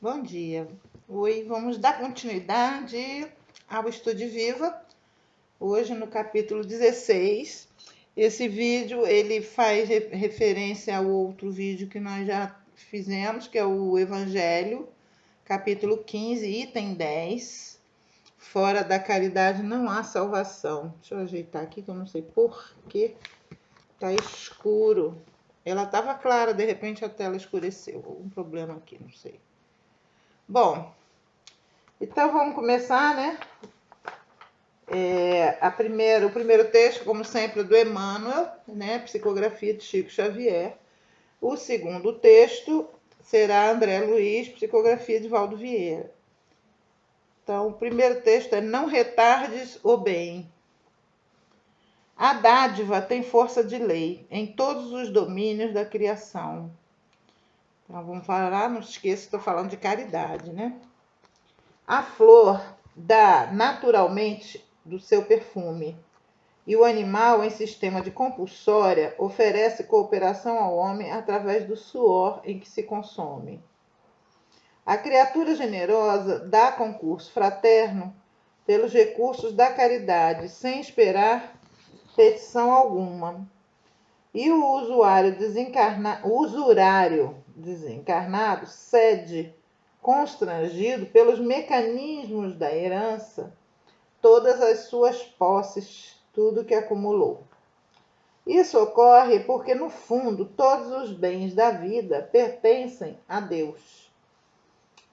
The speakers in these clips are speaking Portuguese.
Bom dia. Oi, vamos dar continuidade ao Estude Viva. Hoje no capítulo 16. Esse vídeo ele faz referência ao outro vídeo que nós já fizemos, que é o Evangelho, capítulo 15, item 10. Fora da caridade não há salvação. Deixa eu ajeitar aqui que eu não sei por que tá escuro. Ela estava clara, de repente a tela escureceu. Algum problema aqui, não sei. Bom, então vamos começar, né? O primeiro texto, como sempre, do Emmanuel, né? Psicografia de Chico Xavier. O segundo texto será André Luiz, psicografia de Valdo Vieira. Então, o primeiro texto é Não retardes o bem. A dádiva tem força de lei em todos os domínios da criação. Então, vamos falar, não se esqueça, estou falando de caridade, né? A flor dá naturalmente do seu perfume, e o animal, em sistema de compulsória, oferece cooperação ao homem através do suor em que se consome. A criatura generosa dá concurso fraterno pelos recursos da caridade, sem esperar petição alguma. E o usurário desencarnado cede, constrangido pelos mecanismos da herança, todas as suas posses, tudo que acumulou. Isso ocorre porque, no fundo, todos os bens da vida pertencem a Deus,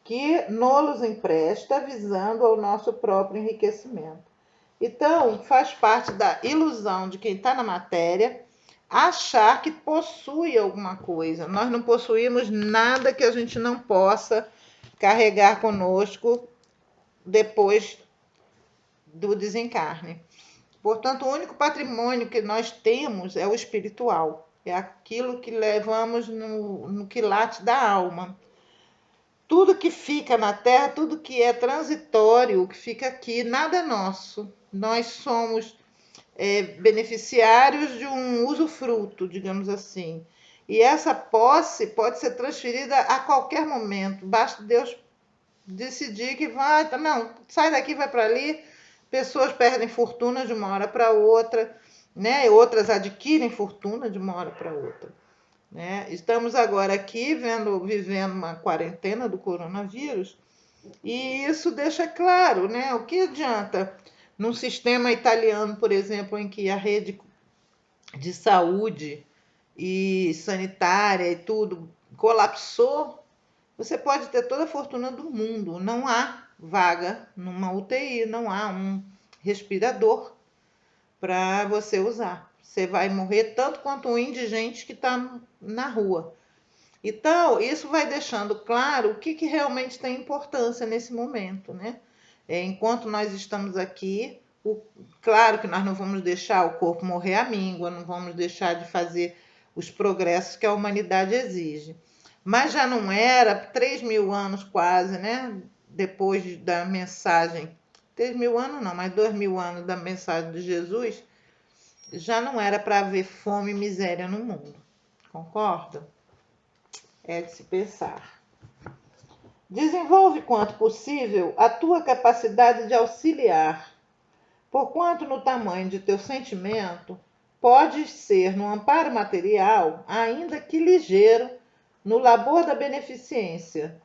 que nos empresta visando ao nosso próprio enriquecimento. Então, faz parte da ilusão de quem está na matéria achar que possui alguma coisa. Nós não possuímos nada que a gente não possa carregar conosco depois do desencarne. Portanto, o único patrimônio que nós temos é o espiritual. É aquilo que levamos no quilate da alma. Tudo que fica na terra, tudo que é transitório, que fica aqui, nada é nosso. Nós somos beneficiários de um usufruto, digamos assim. E essa posse pode ser transferida a qualquer momento. Basta Deus decidir que vai, não, sai daqui, vai para ali. Pessoas perdem fortuna de uma hora para outra, né? Outras adquirem fortuna de uma hora para outra, né? Estamos agora aqui vivendo uma quarentena do coronavírus, e isso deixa claro, né? O que adianta num sistema italiano, por exemplo, em que a rede de saúde e sanitária e tudo colapsou, você pode ter toda a fortuna do mundo, não há vaga numa UTI, não há um respirador para você usar. Você vai morrer tanto quanto um indigente que está na rua. Então, isso vai deixando claro o que realmente tem importância nesse momento, né? Enquanto nós estamos aqui, claro que nós não vamos deixar o corpo morrer à míngua, não vamos deixar de fazer os progressos que a humanidade exige. Mas já não era 3.000 anos quase, né? Depois da mensagem, 3.000 anos não, mas 2.000 anos da mensagem de Jesus, já não era para haver fome e miséria no mundo. Concorda? É de se pensar. Desenvolve quanto possível a tua capacidade de auxiliar, porquanto no tamanho de teu sentimento podes ser no amparo material, ainda que ligeiro, no labor da beneficência.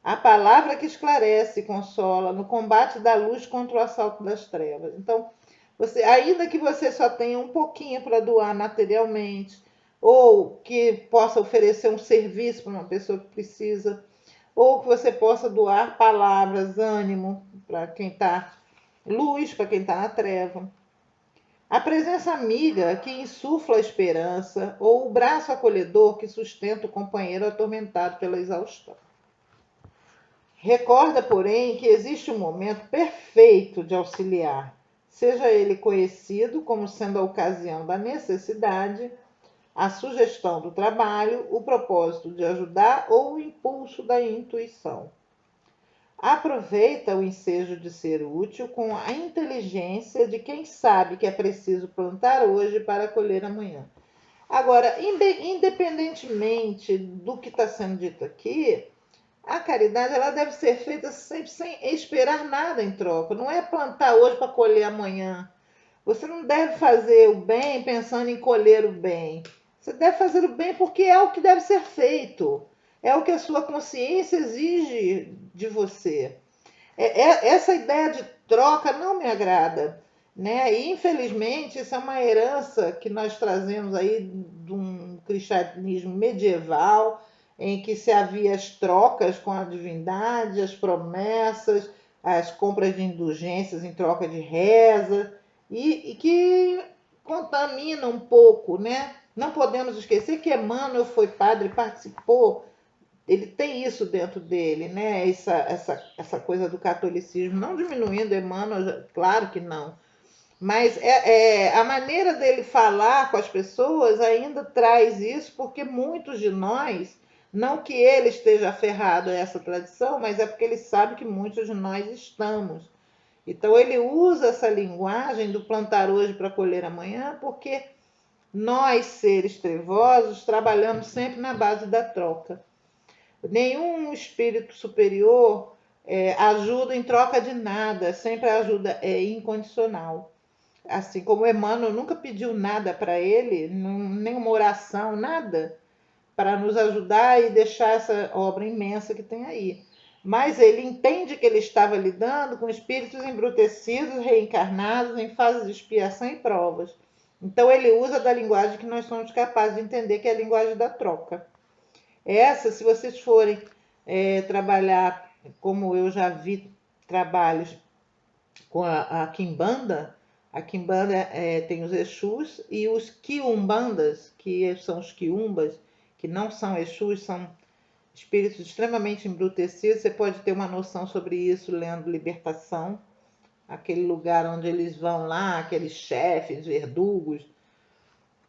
A palavra que esclarece e consola no combate da luz contra o assalto das trevas. Então, ainda que você só tenha um pouquinho para doar materialmente, ou que possa oferecer um serviço para uma pessoa que precisa, ou que você possa doar palavras, ânimo para quem está, luz para quem está na treva. A presença amiga que insufla a esperança, ou o braço acolhedor que sustenta o companheiro atormentado pela exaustão. Recorda, porém, que existe um momento perfeito de auxiliar, seja ele conhecido como sendo a ocasião da necessidade, a sugestão do trabalho, o propósito de ajudar ou o impulso da intuição. Aproveita o ensejo de ser útil com a inteligência de quem sabe que é preciso plantar hoje para colher amanhã. Agora, independentemente do que está sendo dito aqui, A caridade ela deve ser feita sempre sem esperar nada em troca. Não é plantar hoje para colher amanhã. Você não deve fazer o bem pensando em colher o bem. Você deve fazer o bem porque é o que deve ser feito. É o que a sua consciência exige de você. Essa ideia de troca não me agrada, né? E, infelizmente, isso é uma herança que nós trazemos aí de um cristianismo medieval, em que se havia as trocas com a divindade, as promessas, as compras de indulgências em troca de reza, e que contamina um pouco, né? Não podemos esquecer que Emmanuel foi padre, participou, ele tem isso dentro dele, né? Essa coisa do catolicismo, não diminuindo Emmanuel, claro que não, mas a maneira dele falar com as pessoas ainda traz isso, porque muitos de nós, não que ele esteja aferrado a essa tradição, mas é porque ele sabe que muitos de nós estamos. Então ele usa essa linguagem do plantar hoje para colher amanhã, porque nós, seres trevosos, trabalhamos sempre na base da troca. Nenhum espírito superior ajuda em troca de nada, sempre a ajuda é incondicional. Assim como Emmanuel nunca pediu nada para ele, nenhuma oração, nada, para nos ajudar e deixar essa obra imensa que tem aí. Mas ele entende que ele estava lidando com espíritos embrutecidos, reencarnados em fases de expiação e provas. Então ele usa da linguagem que nós somos capazes de entender, que é a linguagem da troca. Essa, se vocês forem trabalhar, como eu já vi trabalhos com a Quimbanda, tem os Exus e os Quiumbandas, que são os Quiumbas, que não são Exus, são espíritos extremamente embrutecidos. Você pode ter uma noção sobre isso lendo Libertação, aquele lugar onde eles vão lá, aqueles chefes, verdugos,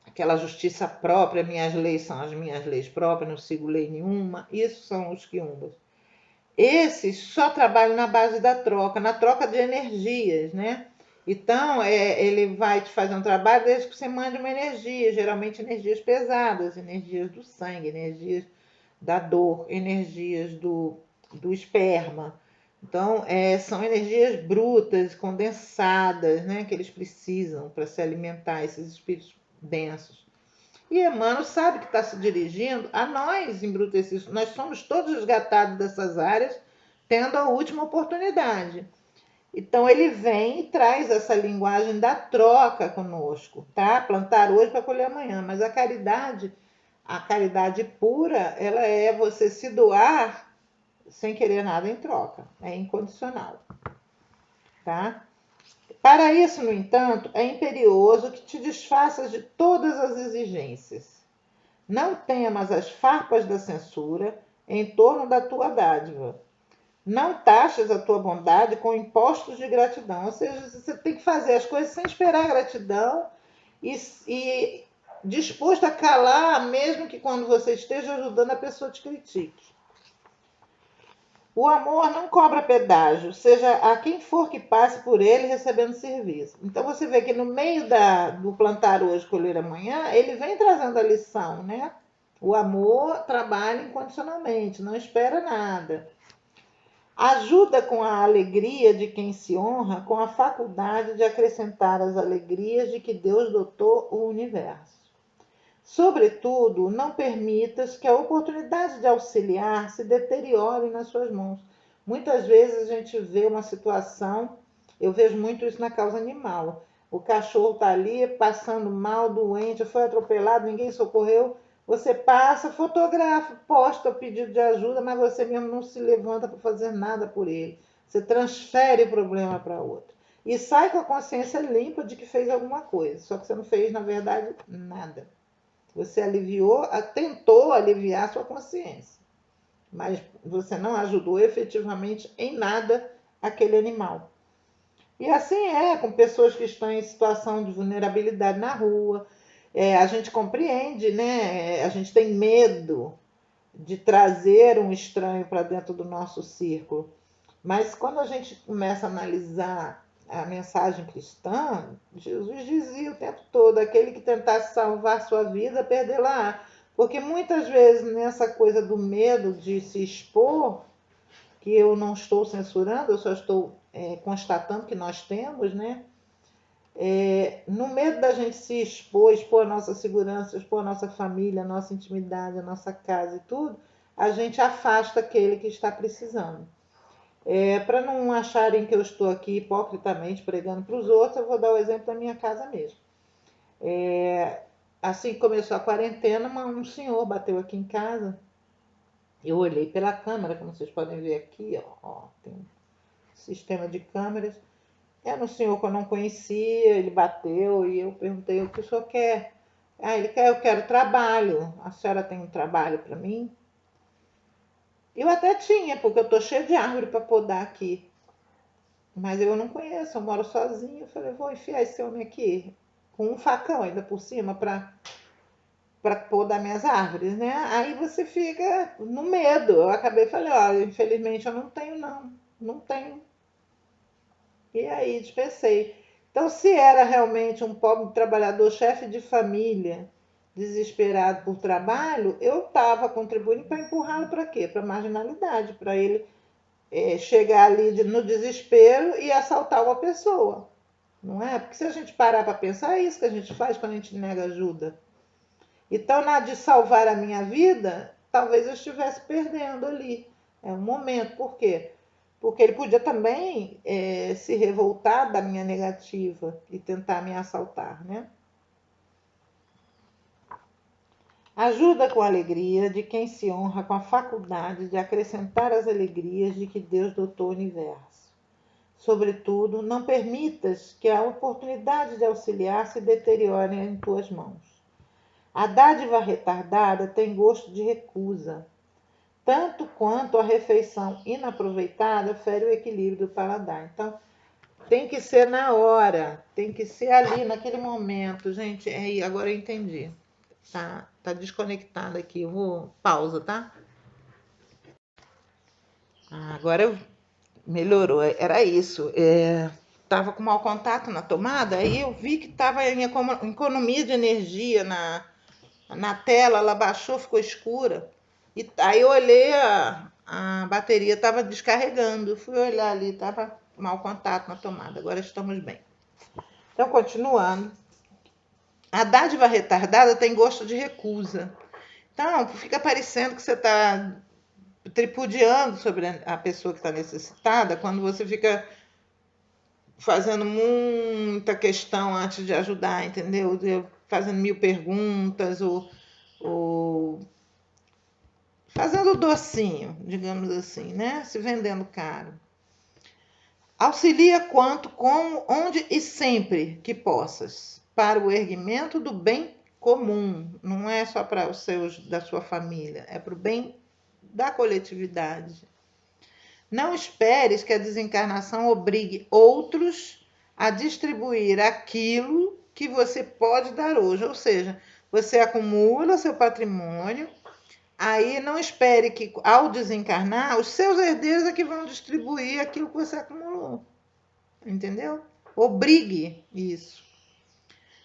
aquela justiça própria, minhas leis são as minhas leis próprias, não sigo lei nenhuma. Isso são os quiumbas. Esses só trabalham na base da troca, na troca de energias, né? Então, ele vai te fazer um trabalho desde que você mande uma energia, geralmente energias pesadas, energias do sangue, energias da dor, energias do esperma. Então, são energias brutas, condensadas, né, que eles precisam para se alimentar, esses espíritos densos. E Emmanuel sabe que está se dirigindo a nós embrutecidos. Nós somos todos resgatados dessas áreas, tendo a última oportunidade. Então ele vem e traz essa linguagem da troca conosco, tá? Plantar hoje para colher amanhã. Mas a caridade pura, ela é você se doar sem querer nada em troca. É incondicional, tá? Para isso, no entanto, é imperioso que te desfaças de todas as exigências. Não temas as farpas da censura em torno da tua dádiva. Não taxes a tua bondade com impostos de gratidão. Ou seja, você tem que fazer as coisas sem esperar gratidão e disposto a calar, mesmo que quando você esteja ajudando a pessoa te critique. O amor não cobra pedágio, seja a quem for que passe por ele recebendo serviço. Então você vê que no meio do plantar hoje, colher amanhã, ele vem trazendo a lição, né? O amor trabalha incondicionalmente, não espera nada. Ajuda com a alegria de quem se honra, com a faculdade de acrescentar as alegrias de que Deus dotou o universo. Sobretudo, não permitas que a oportunidade de auxiliar se deteriore nas suas mãos. Muitas vezes a gente vê uma situação, eu vejo muito isso na causa animal. O cachorro está ali passando mal, doente, foi atropelado, ninguém socorreu. Você passa, fotografa, posta o pedido de ajuda, mas você mesmo não se levanta para fazer nada por ele. Você transfere o problema para outro. E sai com a consciência limpa de que fez alguma coisa, só que você não fez, na verdade, nada. Você aliviou, tentou aliviar a sua consciência, mas você não ajudou efetivamente em nada aquele animal. E assim é com pessoas que estão em situação de vulnerabilidade na rua. A gente compreende, né? A gente tem medo de trazer um estranho para dentro do nosso círculo. Mas quando a gente começa a analisar a mensagem cristã, Jesus dizia o tempo todo: aquele que tentasse salvar sua vida, perdê-la. Porque muitas vezes nessa coisa do medo de se expor, que eu não estou censurando, eu só estou constatando que nós temos, né? No medo da gente se expor, expor a nossa segurança, expor a nossa família, a nossa intimidade, a nossa casa e tudo, a gente afasta aquele que está precisando. Para não acharem que eu estou aqui hipocritamente pregando para os outros, eu vou dar o exemplo da minha casa mesmo. Assim que começou a quarentena, um senhor bateu aqui em casa. Eu olhei pela câmera, como vocês podem ver aqui, ó, tem um sistema de câmeras. Era um senhor que eu não conhecia, ele bateu e eu perguntei o que o senhor quer. Ele quer, eu quero trabalho. A senhora tem um trabalho para mim? Eu até tinha, porque eu estou cheio de árvore para podar aqui. Mas eu não conheço, eu moro sozinha. Eu falei, vou enfiar esse homem aqui com um facão ainda por cima para podar minhas árvores, né? Aí você fica no medo. Eu acabei falei, olha, infelizmente eu não tenho não, não tenho. E aí dispensei. Então, se era realmente um pobre trabalhador, chefe de família, desesperado por trabalho, eu estava contribuindo para empurrá-lo para quê? Para a marginalidade, para ele chegar ali no desespero e assaltar uma pessoa. Não é? Porque se a gente parar para pensar, é isso que a gente faz quando a gente nega ajuda. Então, na de salvar a minha vida, talvez eu estivesse perdendo ali. É um momento. Por quê? Porque ele podia também se revoltar da minha negativa e tentar me assaltar, né? Ajuda com a alegria de quem se honra com a faculdade de acrescentar as alegrias de que Deus dotou o universo. Sobretudo, não permitas que a oportunidade de auxiliar se deteriore em tuas mãos. A dádiva retardada tem gosto de recusa, tanto quanto a refeição inaproveitada fere o equilíbrio do paladar. Então, tem que ser na hora, tem que ser ali, naquele momento. Gente, agora eu entendi. Tá desconectado aqui. Eu vou. Pausa, tá? Agora melhorou. Era isso. Tava com mau contato na tomada, aí eu vi que tava em economia de energia na tela, ela baixou, ficou escura. E aí eu olhei, a bateria estava descarregando. Fui olhar ali, estava mau contato na tomada. Agora estamos bem. Então, continuando. A dádiva retardada tem gosto de recusa. Então, fica parecendo que você está tripudiando sobre a pessoa que está necessitada quando você fica fazendo muita questão antes de ajudar, entendeu? Fazendo 1000 perguntas ou fazendo docinho, digamos assim, né? Se vendendo caro. Auxilia quanto, como, onde e sempre que possas, para o erguimento do bem comum. Não é só para os seus, da sua família, é para o bem da coletividade. Não esperes que a desencarnação obrigue outros a distribuir aquilo que você pode dar hoje. Ou seja, você acumula seu patrimônio, aí não espere que, ao desencarnar, os seus herdeiros é que vão distribuir aquilo que você acumulou. Entendeu? Obrigue isso.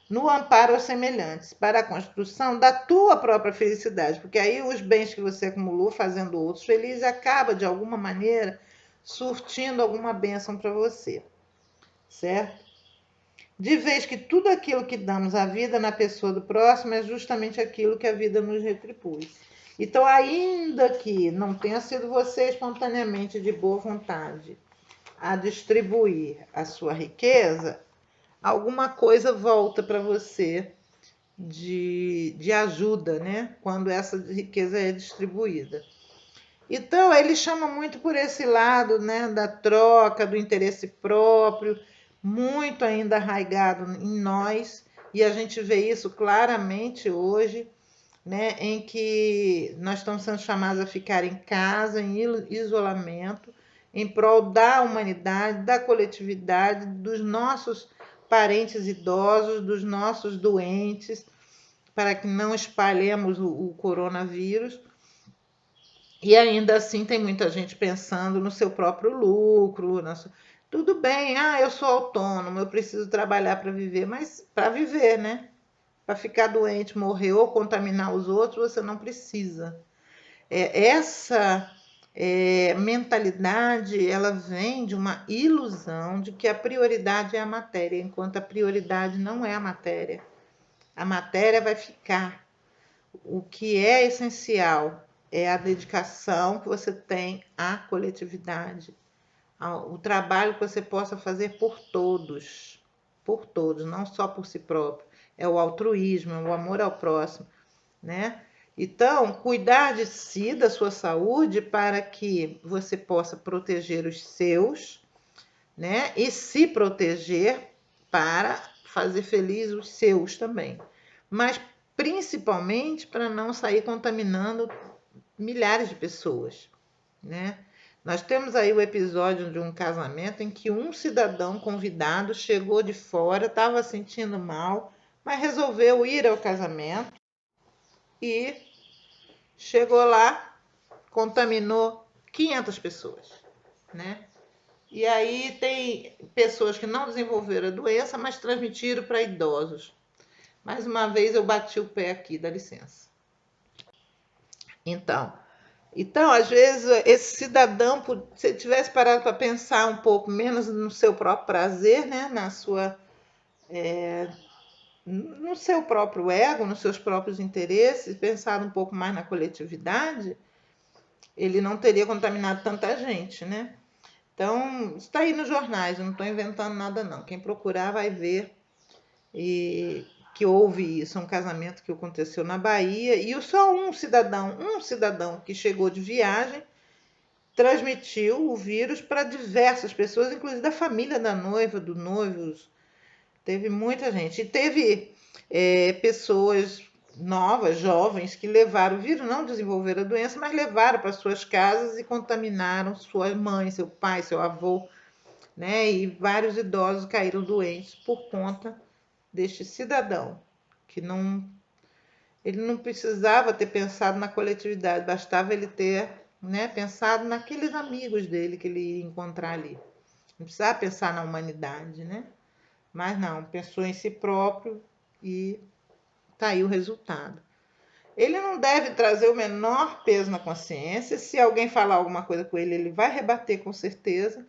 No amparo aos semelhantes, para a construção da tua própria felicidade. Porque aí os bens que você acumulou fazendo outros felizes acaba, de alguma maneira, surtindo alguma bênção para você. Certo? De vez que tudo aquilo que damos à vida na pessoa do próximo é justamente aquilo que a vida nos retribui. Então, ainda que não tenha sido você espontaneamente de boa vontade a distribuir a sua riqueza, alguma coisa volta para você de ajuda, né? Quando essa riqueza é distribuída. Então, ele chama muito por esse lado, né? Da troca, do interesse próprio, muito ainda arraigado em nós, e a gente vê isso claramente hoje, né? Em que nós estamos sendo chamados a ficar em casa, em isolamento, em prol da humanidade, da coletividade, dos nossos parentes idosos, dos nossos doentes, para que não espalhemos o coronavírus. E ainda assim tem muita gente pensando no seu próprio lucro. Tudo bem, eu sou autônomo, eu preciso trabalhar para viver, mas para viver, né? para ficar doente, morrer ou contaminar os outros, você não precisa. Essa mentalidade, ela vem de uma ilusão de que a prioridade é a matéria, enquanto a prioridade não é a matéria. A matéria vai ficar. O que é essencial é a dedicação que você tem à coletividade, o trabalho que você possa fazer por todos, não só por si próprio. É o altruísmo, é o amor ao próximo, né? Então, cuidar de si, da sua saúde, para que você possa proteger os seus, né? E se proteger para fazer feliz os seus também. Mas principalmente para não sair contaminando milhares de pessoas, né? Nós temos aí o episódio de um casamento em que um cidadão convidado chegou de fora, estava sentindo mal, mas resolveu ir ao casamento e chegou lá, contaminou 500 pessoas, né? E aí tem pessoas que não desenvolveram a doença, mas transmitiram para idosos. Mais uma vez eu bati o pé aqui, dá licença. Então, às vezes, esse cidadão, se tivesse parado para pensar um pouco menos no seu próprio prazer, né, no seu próprio ego, nos seus próprios interesses, pensado um pouco mais na coletividade, ele não teria contaminado tanta gente, né? Então, está aí nos jornais, eu não estou inventando nada não. Quem procurar vai ver que houve isso, um casamento que aconteceu na Bahia, e só um cidadão que chegou de viagem, transmitiu o vírus para diversas pessoas, inclusive da família da noiva, do noivo. Teve muita gente. E teve pessoas novas, jovens, que levaram o vírus, não desenvolveram a doença, mas levaram para suas casas e contaminaram sua mãe, seu pai, seu avô, né? E vários idosos caíram doentes por conta deste cidadão, que ele não precisava ter pensado na coletividade, bastava ele ter, né, pensado naqueles amigos dele que ele ia encontrar ali. Não precisava pensar na humanidade, né? Mas não, pensou em si próprio e tá aí o resultado. Ele não deve trazer o menor peso na consciência. Se alguém falar alguma coisa com ele, ele vai rebater com certeza,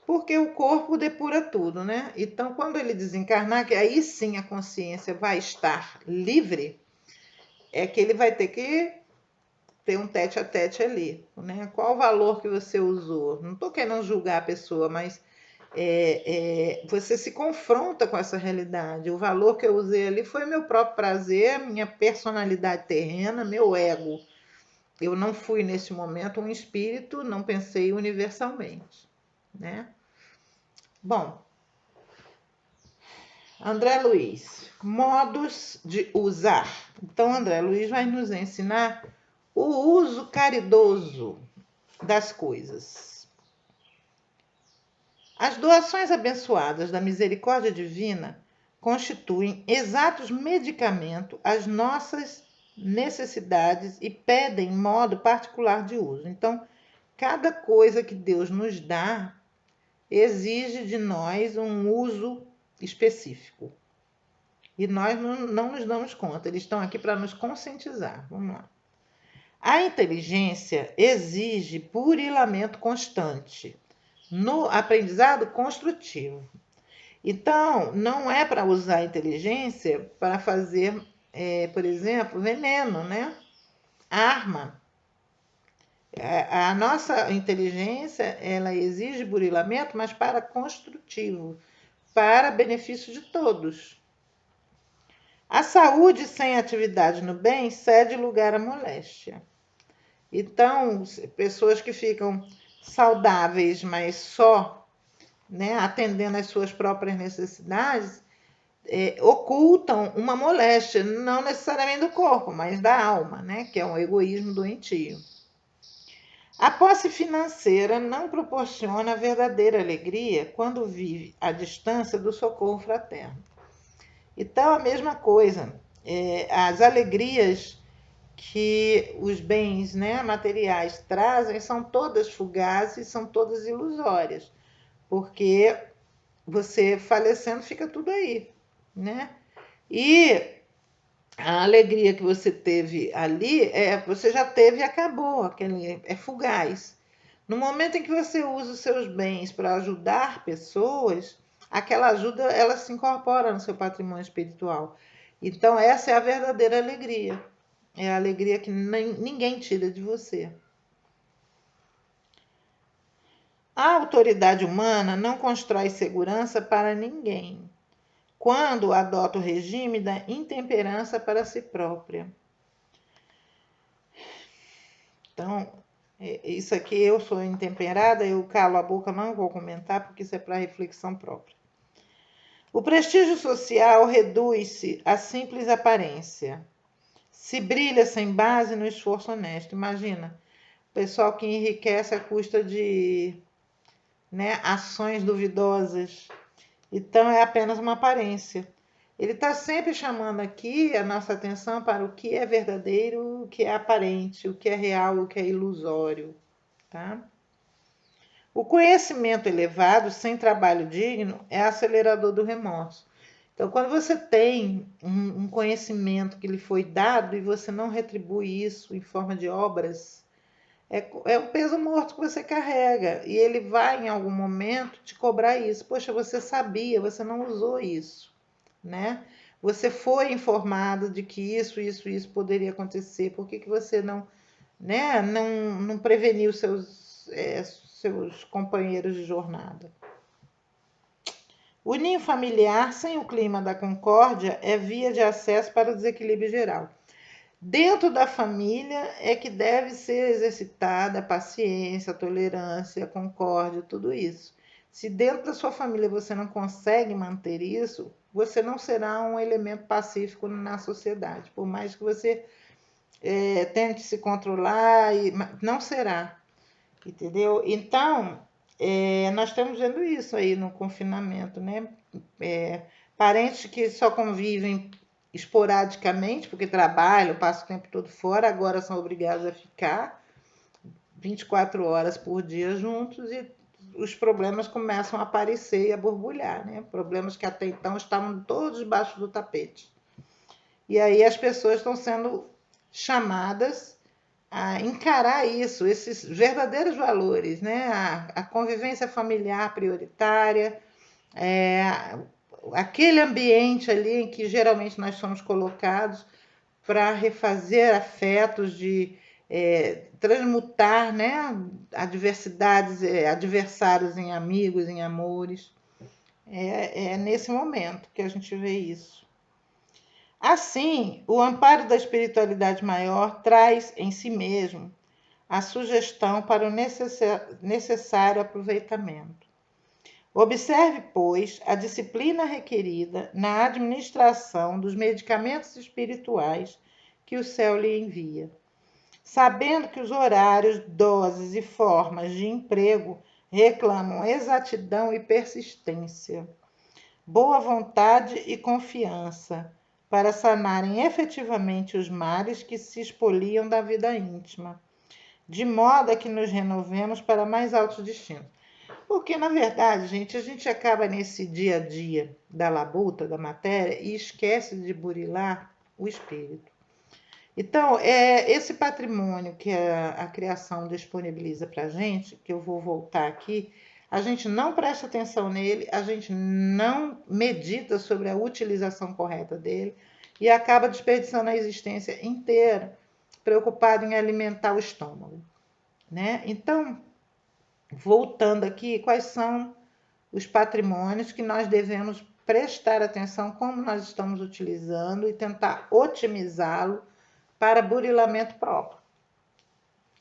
porque o corpo depura tudo, né? Então, quando ele desencarnar, que aí sim a consciência vai estar livre, é que ele vai ter que ter um tete a tete ali, né? Qual o valor que você usou? Não estou querendo julgar a pessoa, mas você se confronta com essa realidade. O valor que eu usei ali foi meu próprio prazer, minha personalidade terrena, meu ego. Eu não fui nesse momento um espírito, não pensei universalmente, né? Bom, André Luiz, modos de usar. Então, André Luiz vai nos ensinar o uso caridoso das coisas. As doações abençoadas da misericórdia divina constituem exatos medicamento às nossas necessidades e pedem modo particular de uso. Então, cada coisa que Deus nos dá exige de nós um uso específico. E nós não nos damos conta, eles estão aqui para nos conscientizar. Vamos lá. A inteligência exige burilamento constante no aprendizado construtivo. Então, não é para usar a inteligência para fazer, por exemplo, veneno, né? Arma. A nossa inteligência, ela exige burilamento, mas para construtivo, para benefício de todos. A saúde sem atividade no bem cede lugar à moléstia. Então, pessoas que ficam saudáveis, mas só, né, atendendo às suas próprias necessidades, ocultam uma moléstia, não necessariamente do corpo, mas da alma, né, que é um egoísmo doentio. A posse financeira não proporciona verdadeira alegria quando vive à distância do socorro fraterno. Então, a mesma coisa, as alegrias que os bens, né, materiais trazem são todas fugazes, são todas ilusórias, porque você falecendo fica tudo aí, né? E A alegria que você teve ali, você já teve e acabou, aquele, é fugaz. No momento em que você usa os seus bens para ajudar pessoas, aquela ajuda ela se incorpora no seu patrimônio espiritual. Então essa é a verdadeira alegria. É a alegria que ninguém tira de você. A autoridade humana não constrói segurança para ninguém, quando adota o regime da intemperança para si própria. Então, isso aqui eu sou intemperada, eu calo a boca, não vou comentar, porque isso é para reflexão própria. O prestígio social reduz-se à simples aparência. Se brilha sem base no esforço honesto. Imagina, o pessoal que enriquece à custa de, né, ações duvidosas. Então, é apenas uma aparência. Ele está sempre chamando aqui a nossa atenção para o que é verdadeiro, o que é aparente, o que é real, o que é ilusório. Tá? O conhecimento elevado, sem trabalho digno, é acelerador do remorso. Então, quando você tem um conhecimento que lhe foi dado e você não retribui isso em forma de obras, é um peso morto que você carrega. E ele vai, em algum momento, te cobrar isso. Poxa, você sabia, você não usou isso, né? Você foi informado de que isso poderia acontecer. Por que você não, né, não preveniu seus companheiros de jornada? O ninho familiar, sem o clima da concórdia, é via de acesso para o desequilíbrio geral. Dentro da família é que deve ser exercitada a paciência, a tolerância, a concórdia, tudo isso. Se dentro da sua família você não consegue manter isso, você não será um elemento pacífico na sociedade. Por mais que você tente se controlar, não será. Entendeu? Então, nós estamos vendo isso aí no confinamento, né? Parentes que só convivem esporadicamente, porque trabalham, passam o tempo todo fora, agora são obrigados a ficar 24 horas por dia juntos e os problemas começam a aparecer e a borbulhar, né? Problemas que até então estavam todos debaixo do tapete. E aí as pessoas estão sendo chamadas a encarar isso, esses verdadeiros valores, né? A convivência familiar prioritária, aquele ambiente ali em que geralmente nós somos colocados para refazer afetos, de transmutar, né, adversidades, adversários em amigos, em amores. É nesse momento que a gente vê isso. Assim, o amparo da espiritualidade maior traz em si mesmo a sugestão para o necessário aproveitamento. Observe, pois, a disciplina requerida na administração dos medicamentos espirituais que o céu lhe envia, sabendo que os horários, doses e formas de emprego reclamam exatidão e persistência, boa vontade e confiança, para sanarem efetivamente os males que se expoliam da vida íntima, de modo a que nos renovemos para mais altos destinos. Porque, na verdade, gente, a gente acaba nesse dia a dia da labuta, da matéria, e esquece de burilar o espírito. Então, esse patrimônio que a criação disponibiliza para a gente, que eu vou voltar aqui, a gente não presta atenção nele, a gente não medita sobre a utilização correta dele e acaba desperdiçando a existência inteira, preocupado em alimentar o estômago, né? Então, voltando aqui, quais são os patrimônios que nós devemos prestar atenção como nós estamos utilizando e tentar otimizá-lo para burilamento próprio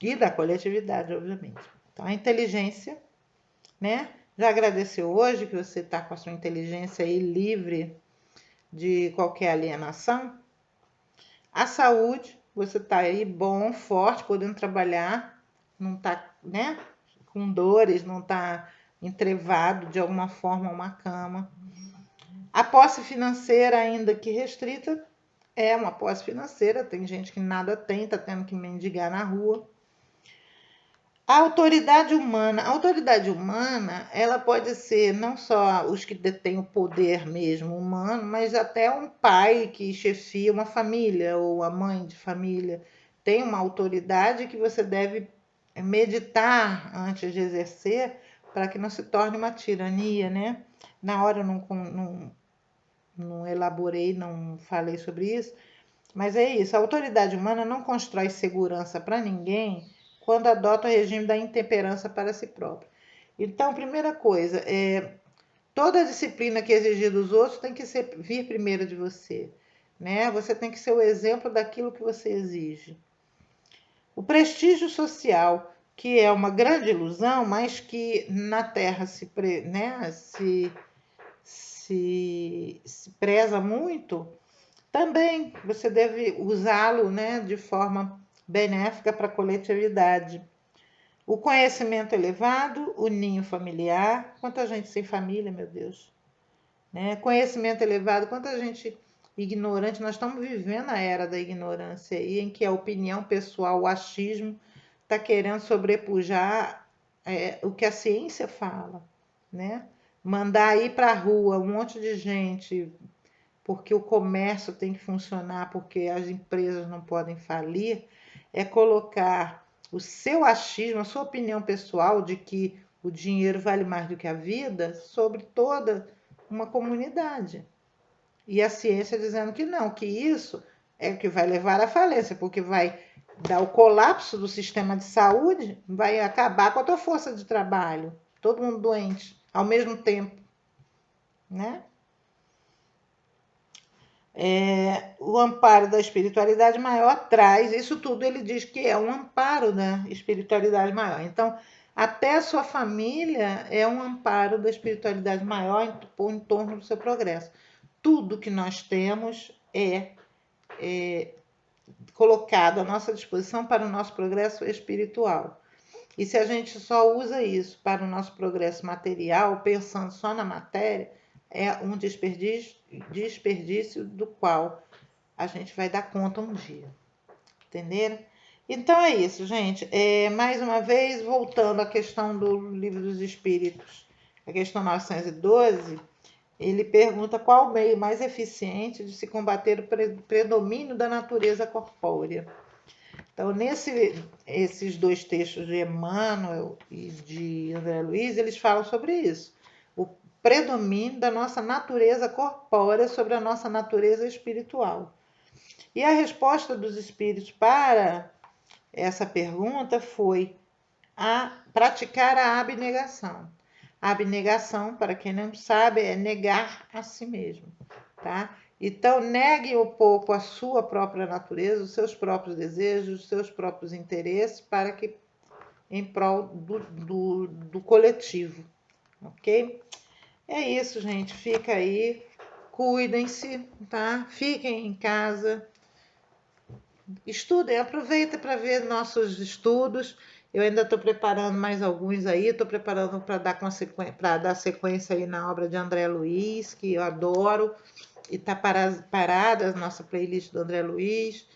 e da coletividade, obviamente. Então, a inteligência, né? Já agradeceu hoje que você está com a sua inteligência aí livre de qualquer alienação? A saúde, você está aí bom, forte, podendo trabalhar, não está, né, com dores, não está entrevado de alguma forma a uma cama. A posse financeira, ainda que restrita, é uma posse financeira. Tem gente que nada tem, está tendo que mendigar na rua. A autoridade humana, ela pode ser não só os que detêm o poder mesmo humano, mas até um pai que chefia uma família ou a mãe de família tem uma autoridade que você deve meditar antes de exercer para que não se torne uma tirania, né? Na hora eu não elaborei, não falei sobre isso, mas é isso, a autoridade humana não constrói segurança para ninguém quando adota o regime da intemperança para si próprio. Então, primeira coisa, toda a disciplina que exigir dos outros tem que vir primeiro de você. Né? Você tem que ser o exemplo daquilo que você exige. O prestígio social, que é uma grande ilusão, mas que na Terra se preza muito, também você deve usá-lo, né, de forma benéfica para a coletividade. O conhecimento elevado, o ninho familiar. Quanta gente sem família, meu Deus. Né? Conhecimento elevado, quanta gente ignorante. Nós estamos vivendo a era da ignorância aí, em que a opinião pessoal, o achismo, está querendo sobrepujar o que a ciência fala. Né? Mandar ir para a rua um monte de gente porque o comércio tem que funcionar, porque as empresas não podem falir, é colocar o seu achismo, a sua opinião pessoal de que o dinheiro vale mais do que a vida sobre toda uma comunidade. E a ciência dizendo que não, que isso é o que vai levar à falência, porque vai dar o colapso do sistema de saúde, vai acabar com a tua força de trabalho, todo mundo doente ao mesmo tempo, né? O amparo da espiritualidade maior traz, isso tudo ele diz que é um amparo da espiritualidade maior. Então, até a sua família é um amparo da espiritualidade maior em torno do seu progresso. Tudo que nós temos é colocado à nossa disposição para o nosso progresso espiritual. E se a gente só usa isso para o nosso progresso material, pensando só na matéria, é um desperdício do qual a gente vai dar conta um dia. Entenderam? Então é isso, gente. Mais uma vez, voltando à questão do Livro dos Espíritos, a questão 912, ele pergunta qual o meio mais eficiente de se combater o predomínio da natureza corpórea. Então, esses dois textos de Emmanuel e de André Luiz, eles falam sobre isso. O predomínio da nossa natureza corpórea sobre a nossa natureza espiritual. E a resposta dos espíritos para essa pergunta foi praticar a abnegação. A abnegação, para quem não sabe, é negar a si mesmo, tá? Então, negue um pouco a sua própria natureza, os seus próprios desejos, os seus próprios interesses, para que em prol do coletivo, ok? É isso, gente. Fica aí. Cuidem-se, tá? Fiquem em casa. Estudem, aproveita para ver nossos estudos. Eu ainda estou preparando mais alguns aí, estou preparando para dar sequência aí na obra de André Luiz, que eu adoro, e está parada a nossa playlist do André Luiz.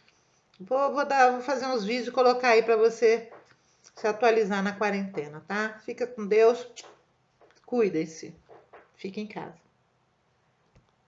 Vou fazer uns vídeos e colocar aí para você se atualizar na quarentena, tá? Fica com Deus, cuidem-se, fiquem em casa.